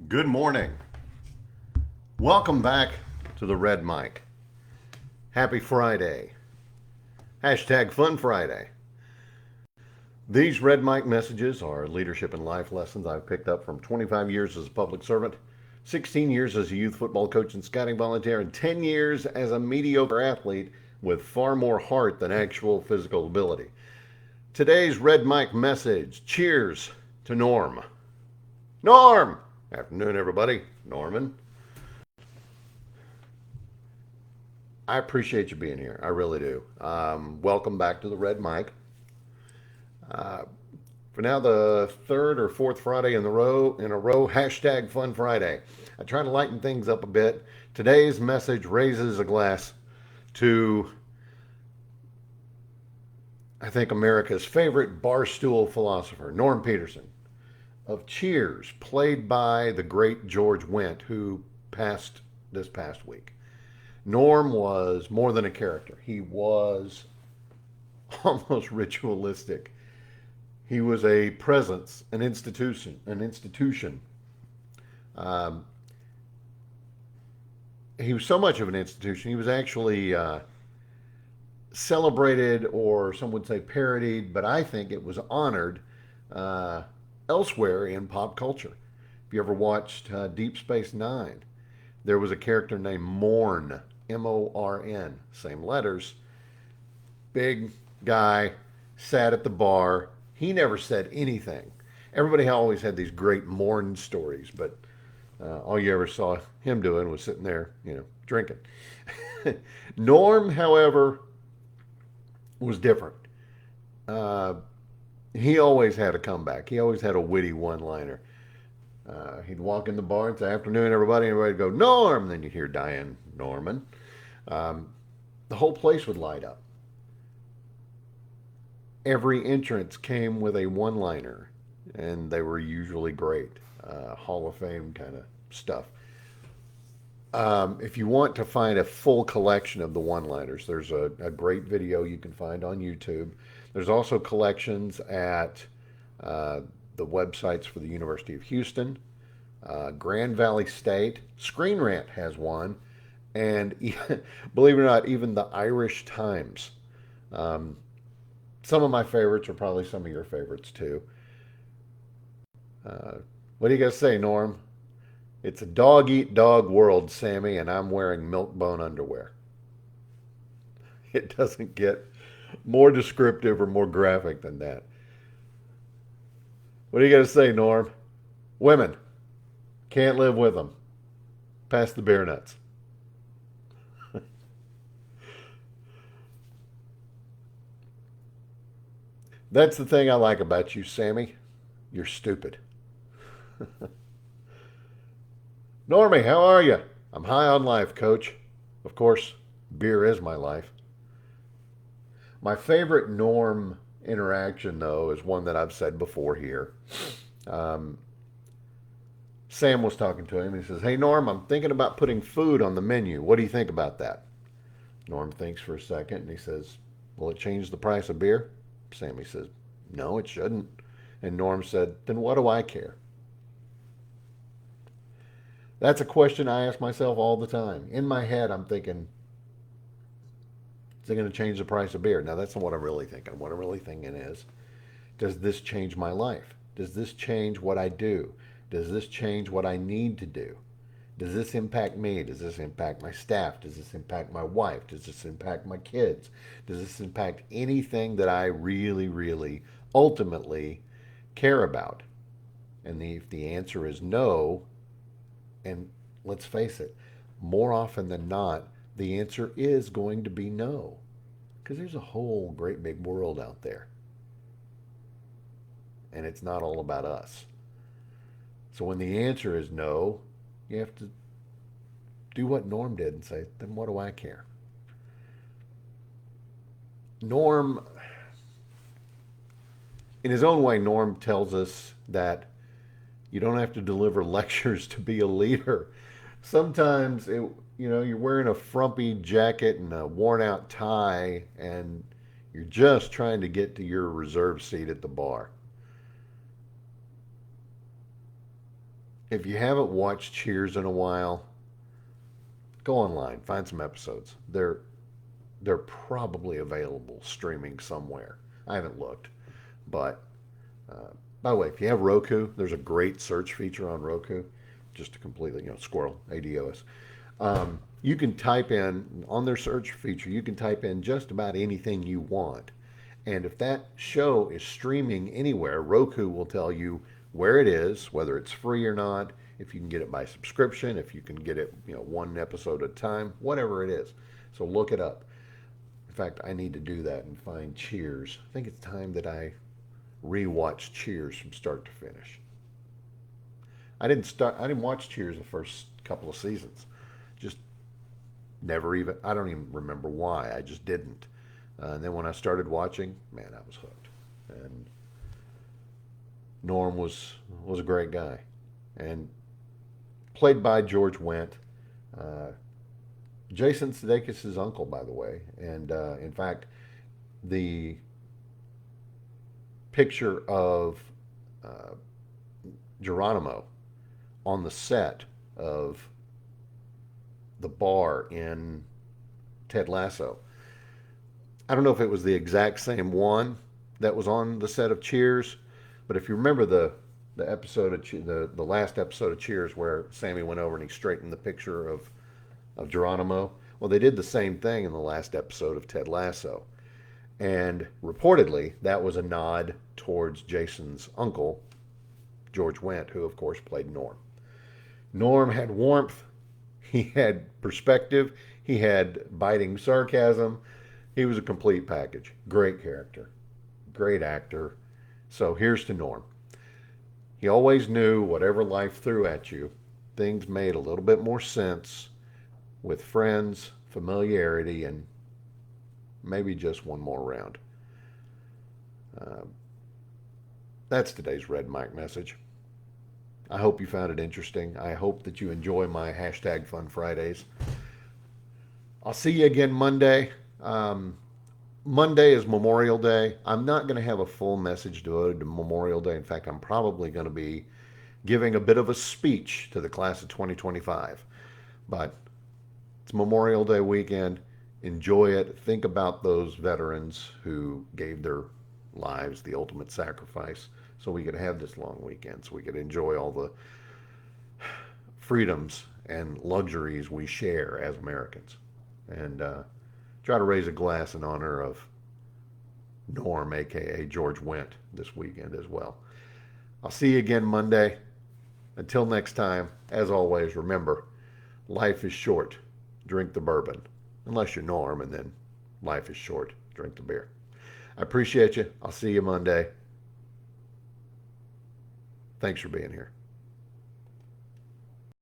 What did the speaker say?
Good morning. Welcome back to the Red Mic. Happy Friday. Hashtag Fun Friday. These Red Mic messages are leadership and life lessons I've picked up from 25 years as a public servant, 16 years as a youth football coach and scouting volunteer, and 10 years as a mediocre athlete with far more heart than actual physical ability. Today's Red Mic message: cheers to Norm. Norm! Afternoon, everybody. Norman. I appreciate you being here. I really do. Welcome back to the Red Mic. For now, the third or fourth Friday in a row, hashtag Fun Friday. I try to lighten things up a bit. Today's message raises a glass to, I think, America's favorite barstool philosopher, Norm Peterson, of Cheers, played by the great George Wendt, who passed this past week. Norm was more than a character. He was almost ritualistic. He was a presence, an institution. Um, he was so much of an institution. He was actually celebrated, or some would say parodied, but I think it was honored elsewhere in pop culture. If you ever watched Deep Space Nine, there was a character named Morn, Morn, same letters. Big guy, sat at the bar. He never said anything. Everybody always had these great Morn stories, but all you ever saw him doing was sitting there, drinking. Norm, however, was different. Uh, he always had a comeback. He always had a witty one-liner. He'd walk in the bar and say, "Afternoon, everybody." And everybody would go, "Norm." Then you'd hear Diane Norman. The whole place would light up. Every entrance came with a one-liner, and they were usually great. Hall of Fame kind of stuff. If you want to find a full collection of the one-liners, there's a great video you can find on YouTube. There's also collections at the websites for the University of Houston, Grand Valley State. Screen Rant has one, and believe it or not, even the Irish Times. Some of my favorites are probably some of your favorites too. Uh, what do you guys say, Norm? It's a dog eat dog world, Sammy, and I'm wearing milk bone underwear. It doesn't get more descriptive or more graphic than that. What do you got to say, Norm? Women, can't live with them. Pass the beer nuts. That's the thing I like about you, Sammy. You're stupid. Normie, how are you? I'm high on life, coach. Of course, beer is my life. My favorite Norm interaction, though, is one that I've said before here. Um, Sam was talking to him. He says, "Hey, Norm, I'm thinking about putting food on the menu. What do you think about that?" Norm thinks for a second and he says, "Will it change the price of beer?" Sammy says, "No, it shouldn't." And Norm said, "Then what do I care?" That's a question I ask myself all the time. In my head, I'm thinking, is it going to change the price of beer? Now, that's not what I'm really thinking. What I'm really thinking is, does this change my life? Does this change what I do? Does this change what I need to do? Does this impact me? Does this impact my staff? Does this impact my wife? Does this impact my kids? Does this impact anything that I really, really ultimately care about? And if the answer is no, and let's face it, more often than not, the answer is going to be no. Because there's a whole great big world out there. And it's not all about us. So when the answer is no, you have to do what Norm did and say, then what do I care? Norm, in his own way, Norm tells us that you don't have to deliver lectures to be a leader. Sometimes you're wearing a frumpy jacket and a worn out tie and you're just trying to get to your reserved seat at the bar. If you haven't watched Cheers in a while, go online, find some episodes. They're probably available streaming somewhere. I haven't looked, but by the way, if you have Roku, there's a great search feature on Roku, just to completely, squirrel, ADOS. You can type in, on their search feature, you can type in just about anything you want. And if that show is streaming anywhere, Roku will tell you where it is, whether it's free or not, if you can get it by subscription, if you can get it, one episode at a time, whatever it is. So look it up. In fact, I need to do that and find Cheers. I think it's time that I rewatch Cheers from start to finish. I didn't watch Cheers the first couple of seasons. Just never even, I don't even remember why. I just didn't. And then when I started watching, man, I was hooked. And Norm was a great guy, and played by George Wendt, uh, Jason Sudeikis' uncle, by the way. And in fact, the picture of uh, Geronimo on the set of the bar in Ted Lasso. I don't know if it was the exact same one that was on the set of Cheers, but if you remember the episode of the last episode of Cheers where Sammy went over and he straightened the picture of Geronimo, well, they did the same thing in the last episode of Ted Lasso, and reportedly that was a nod towards Jason's uncle, George Wendt, who of course played Norm. Norm had warmth, he had perspective, he had biting sarcasm. He was a complete package. Great character, great actor. So here's to Norm. He always knew whatever life threw at you, things made a little bit more sense with friends, familiarity, and maybe just one more round. Uh, that's today's Red Mike message. I hope you found it interesting. I hope that you enjoy my hashtag Fun Fridays. I'll see you again Monday. Monday is Memorial Day. I'm not going to have a full message devoted to Memorial Day. In fact, I'm probably going to be giving a bit of a speech to the class of 2025. But it's Memorial Day weekend. Enjoy it. Think about those veterans who gave their lives the ultimate sacrifice so we could have this long weekend, so we could enjoy all the freedoms and luxuries we share as Americans. And try to raise a glass in honor of Norm, aka George Wendt, this weekend as well. I'll see you again Monday. Until next time, as always, remember, life is short. Drink the bourbon. Unless you're Norm, and then life is short. Drink the beer. I appreciate you. I'll see you Monday. Thanks for being here.